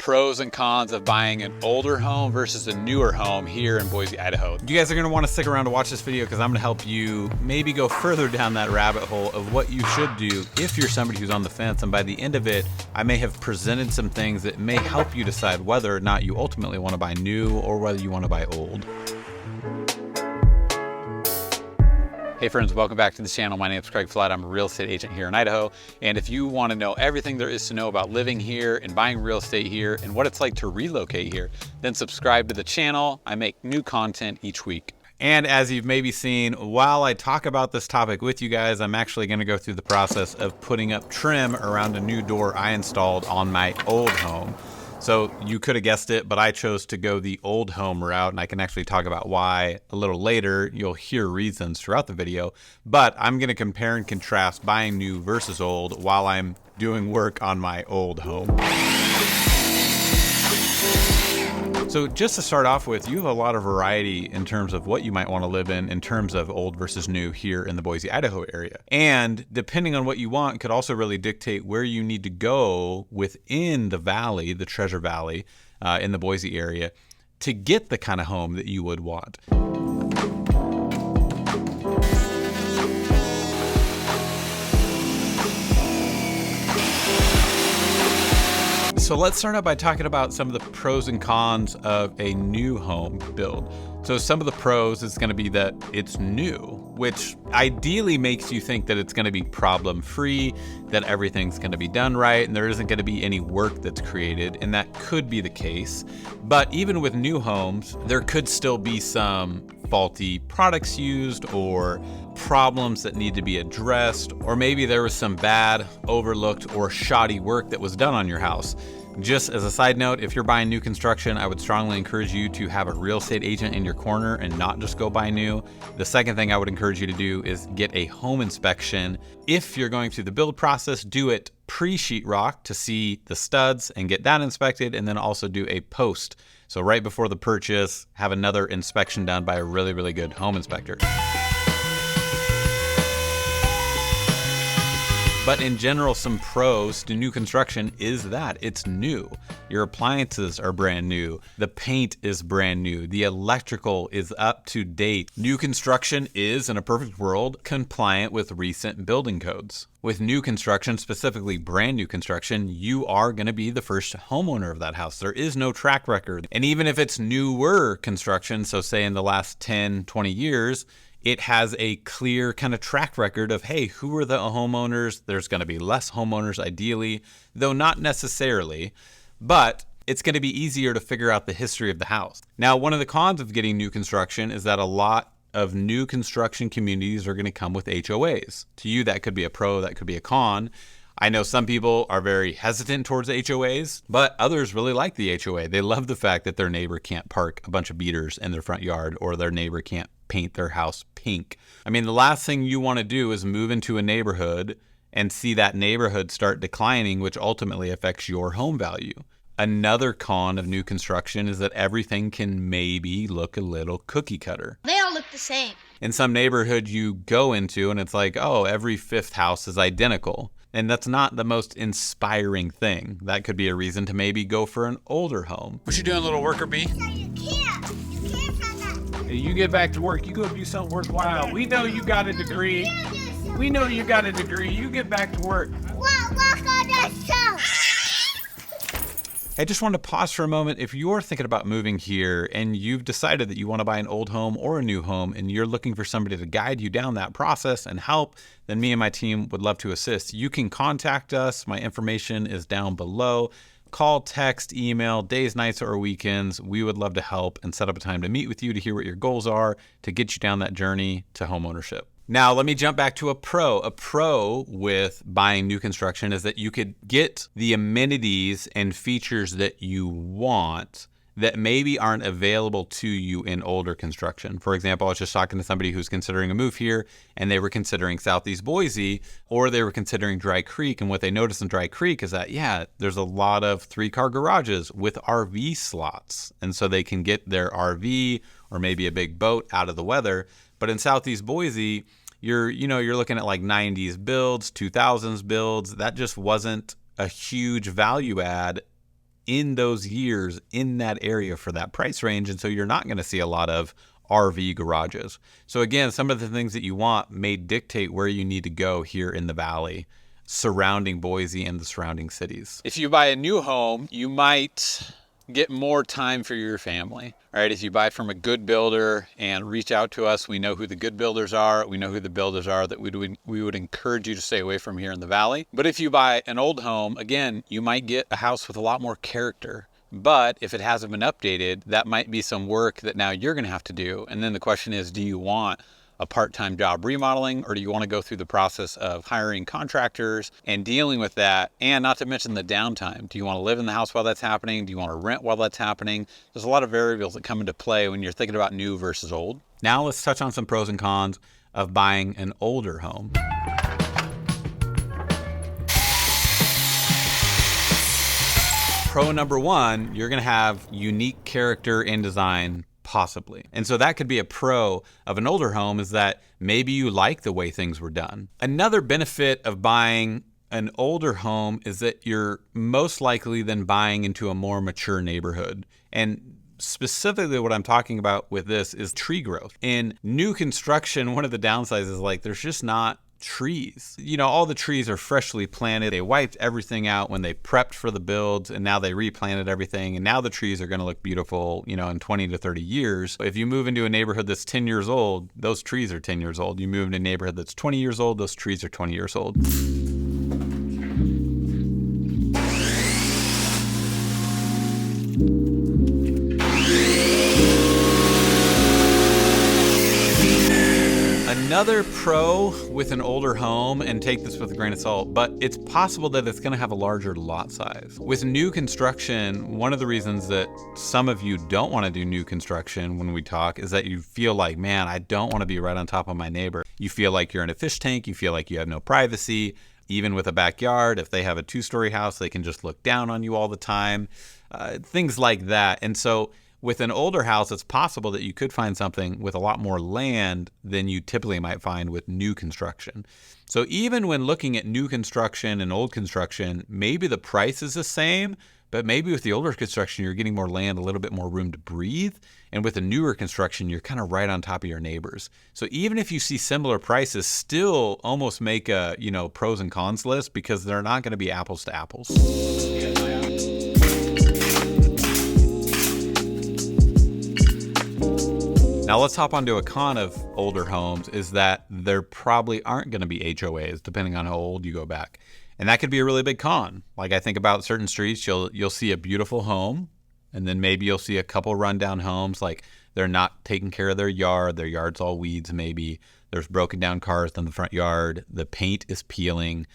pros and cons of buying an older home versus a newer home here in Boise, Idaho. You guys are gonna wanna stick around to watch this video because I'm gonna help you maybe go further down that rabbit hole of what you should do if you're somebody who's on the fence. And by the end of it, I may have presented some things that may help you decide whether or not you ultimately wanna buy new or whether you wanna buy old. Hey friends, welcome back to the channel. My name is Craig Flood. I'm a real estate agent here in Idaho. And if you want to know everything there is to know about living here and buying real estate here and what it's like to relocate here, then subscribe to the channel. I make new content each week. And as you've maybe seen, while I talk about this topic with you guys, I'm actually going to go through the process of putting up trim around a new door I installed on my old home. So you could have guessed it, but I chose to go the old home route, and I can actually talk about why a little later. You'll hear reasons throughout the video, but I'm going to compare and contrast buying new versus old while I'm doing work on my old home. So just to start off with, you have a lot of variety in terms of what you might want to live in terms of old versus new here in the Boise, Idaho area. And depending on what you want could also really dictate where you need to go within the valley, the Treasure Valley in the Boise area, to get the kind of home that you would want. So let's start out by talking about some of the pros and cons of a new home build. So some of the pros is going to be that it's new, which ideally makes you think that it's going to be problem-free, that everything's going to be done right, and there isn't going to be any work that's created, and that could be the case. But even with new homes, there could still be some faulty products used or problems that need to be addressed, or maybe there was some bad, overlooked, or shoddy work that was done on your house. Just as a side note, if you're buying new construction, I would strongly encourage you to have a real estate agent in your corner and not just go buy new. The second thing I would encourage you to do is get a home inspection. If you're going through the build process, do it pre-sheetrock to see the studs and get that inspected, and then also do a post. So right before the purchase, have another inspection done by a really, really good home inspector. But in general, some pros to new construction is that it's new. Your appliances are brand new. The paint is brand new. The electrical is up to date. New construction is, in a perfect world, compliant with recent building codes. With new construction, specifically brand new construction, you are going to be the first homeowner of that house. There is no track record. And even if it's newer construction, so say in the last 10, 20 years, it has a clear kind of track record of, hey, who are the homeowners? There's going to be less homeowners ideally, though not necessarily, but it's going to be easier to figure out the history of the house. Now, one of the cons of getting new construction is that a lot of new construction communities are going to come with HOAs. To you, that could be a pro, that could be a con. I know some people are very hesitant towards HOAs, but others really like the HOA. They love the fact that their neighbor can't park a bunch of beaters in their front yard, or their neighbor can't paint their house pink. I mean, the last thing you want to do is move into a neighborhood and see that neighborhood start declining, which ultimately affects your home value. Another con of new construction is that everything can maybe look a little cookie cutter. They all look the same. In some neighborhood you go into and it's like, oh, every fifth house is identical. And that's not the most inspiring thing. That could be a reason to maybe go for an older home. What you doing, little worker bee? No, you can't. You can't from that. You get back to work. You go do something worthwhile. We know you got a degree. We know you got a degree. You get back to work. Walk on that show. I just wanted to pause for a moment. If you're thinking about moving here and you've decided that you want to buy an old home or a new home and you're looking for somebody to guide you down that process and help, then me and my team would love to assist. You can contact us. My information is down below. Call, text, email, days, nights, or weekends. We would love to help and set up a time to meet with you to hear what your goals are to get you down that journey to home ownership. Now, let me jump back to a pro. A pro with buying new construction is that you could get the amenities and features that you want that maybe aren't available to you in older construction. For example, I was just talking to somebody who's considering a move here, and they were considering Southeast Boise, or they were considering Dry Creek. And what they noticed in Dry Creek is that, yeah, there's a lot of 3-car garages with RV slots. And so they can get their RV or maybe a big boat out of the weather. But in Southeast Boise, you're looking at like 90s builds, 2000s builds. That just wasn't a huge value add in those years in that area for that price range. And so you're not going to see a lot of RV garages. So again, some of the things that you want may dictate where you need to go here in the valley surrounding Boise and the surrounding cities. If you buy a new home, you might get more time for your family. All right, if you buy from a good builder and reach out to us, we know who the good builders are. We know who the builders are that we would encourage you to stay away from here in the valley. But if you buy an old home, again, you might get a house with a lot more character. But if it hasn't been updated, that might be some work that now you're going to have to do. And then the question is, do you want a part-time job remodeling, or do you want to go through the process of hiring contractors and dealing with that? And not to mention the downtime. Do you want to live in the house while that's happening? Do you want to rent while that's happening? There's a lot of variables that come into play when you're thinking about new versus old. Now let's touch on some pros and cons of buying an older home. Pro number one, you're going to have unique character and design, possibly. And so that could be a pro of an older home, is that maybe you like the way things were done. Another benefit of buying an older home is that you're most likely then buying into a more mature neighborhood. And specifically what I'm talking about with this is tree growth. In new construction, one of the downsides is like there's just not trees. You know, all the trees are freshly planted. They wiped everything out when they prepped for the builds, and now they replanted everything, and now the trees are going to look beautiful, you know, in 20 to 30 years. If you move into a neighborhood that's 10 years old, those trees are 10 years old. You move into a neighborhood that's 20 years old, those trees are 20 years old. Another pro with an older home, and take this with a grain of salt, but it's possible that it's going to have a larger lot size. With new construction, one of the reasons that some of you don't want to do new construction when we talk is that you feel like, man, I don't want to be right on top of my neighbor. You feel like you're in a fish tank. You feel like you have no privacy. Even with a backyard, if they have a 2-story house, they can just look down on you all the time. Things like that. And so with an older house, it's possible that you could find something with a lot more land than you typically might find with new construction. So even when looking at new construction and old construction, maybe the price is the same, but maybe with the older construction, you're getting more land, a little bit more room to breathe. And with the newer construction, you're kind of right on top of your neighbors. So even if you see similar prices, still almost make a, pros and cons list, because they're not going to be apples to apples. Now let's hop onto a con of older homes, is that there probably aren't going to be HOAs depending on how old you go back. And that could be a really big con. Like I think about certain streets, you'll see a beautiful home, and then maybe you'll see a couple rundown homes, like they're not taking care of their yard's all weeds maybe. There's broken down cars in the front yard, the paint is peeling.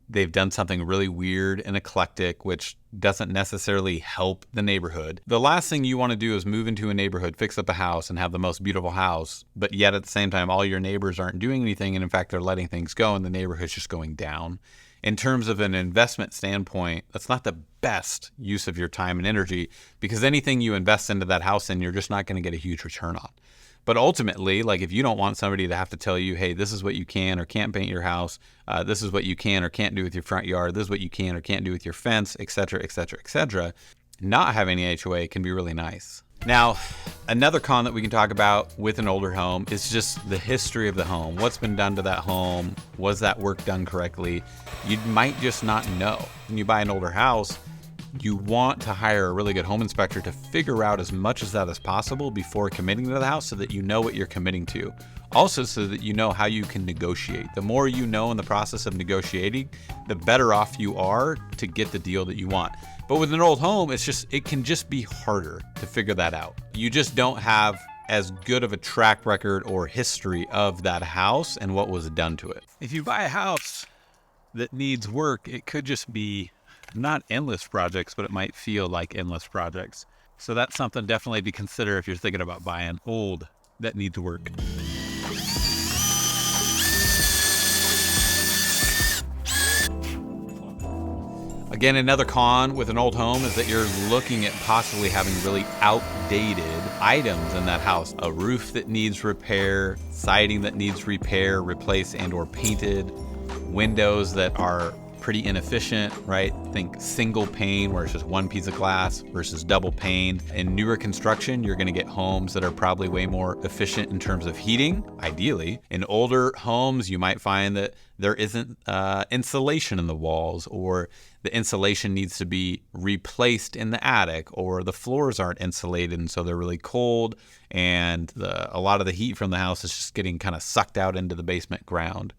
They've done something really weird and eclectic, which doesn't necessarily help the neighborhood. The last thing you want to do is move into a neighborhood, fix up a house, and have the most beautiful house, but yet at the same time, all your neighbors aren't doing anything, and in fact, they're letting things go, and the neighborhood's just going down. In terms of an investment standpoint, that's not the best use of your time and energy, because anything you invest into that house, and you're just not going to get a huge return on. But ultimately, like if you don't want somebody to have to tell you, hey, this is what you can or can't paint your house, this is what you can or can't do with your front yard, this is what you can or can't do with your fence, et cetera, et cetera, et cetera, not having an HOA can be really nice. Now, another con that we can talk about with an older home is just the history of the home. What's been done to that home? Was that work done correctly? You might just not know. When you buy an older house, you want to hire a really good home inspector to figure out as much as that as possible before committing to the house, so that you know what you're committing to. Also, so that you know how you can negotiate. The more you know in the process of negotiating, the better off you are to get the deal that you want. But with an old home, it can just be harder to figure that out. You just don't have as good of a track record or history of that house and what was done to it. If you buy a house that needs work, it could just be not endless projects, but it might feel like endless projects. So that's something definitely to consider if you're thinking about buying old that needs work. Again, another con with an old home is that you're looking at possibly having really outdated items in that house. A roof that needs repair, siding that needs repair, replaced and or painted, windows that are pretty inefficient, right? Think single pane where it's just one piece of glass versus double pane. In newer construction, you're gonna get homes that are probably way more efficient in terms of heating, ideally. In older homes, you might find that there isn't insulation in the walls, or the insulation needs to be replaced in the attic, or the floors aren't insulated and so they're really cold, and a lot of the heat from the house is just getting kind of sucked out into the basement ground.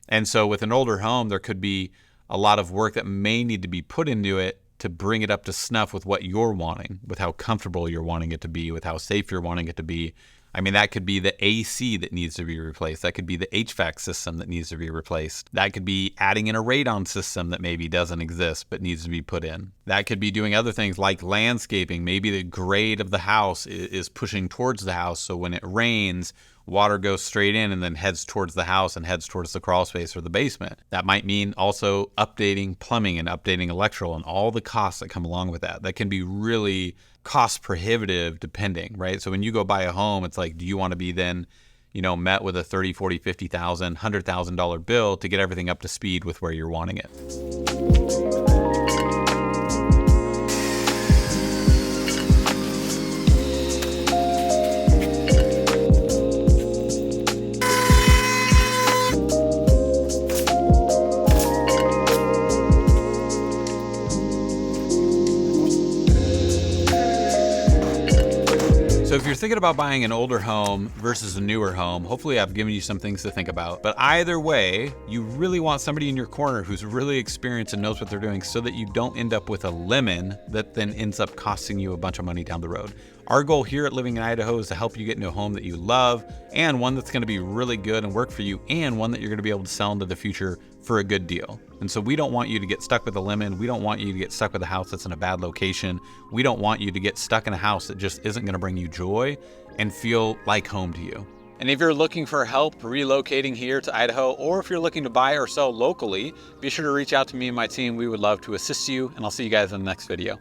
And so with an older home, there could be a lot of work that may need to be put into it to bring it up to snuff with what you're wanting, with how comfortable you're wanting it to be, with how safe you're wanting it to be. I mean, that could be the AC that needs to be replaced. That could be the HVAC system that needs to be replaced. That could be adding in a radon system that maybe doesn't exist but needs to be put in. That could be doing other things like landscaping. Maybe the grade of the house is pushing towards the house, so when it rains, water goes straight in and then heads towards the house and heads towards the crawl space or the basement. That might mean also updating plumbing and updating electrical and all the costs that come along with that. That can be really cost prohibitive depending, right? So when you go buy a home, it's like, do you want to be then, met with a $30,000, $40,000, $50,000, $100,000 bill to get everything up to speed with where you're wanting it? So if you're thinking about buying an older home versus a newer home, hopefully I've given you some things to think about. But either way, you really want somebody in your corner who's really experienced and knows what they're doing so that you don't end up with a lemon that then ends up costing you a bunch of money down the road. Our goal here at Living in Idaho is to help you get into a home that you love, and one that's going to be really good and work for you, and one that you're going to be able to sell into the future for a good deal. And so we don't want you to get stuck with a lemon. We don't want you to get stuck with a house that's in a bad location. We don't want you to get stuck in a house that just isn't going to bring you joy and feel like home to you. And if you're looking for help relocating here to Idaho, or if you're looking to buy or sell locally, be sure to reach out to me and my team. We would love to assist you, and I'll see you guys in the next video.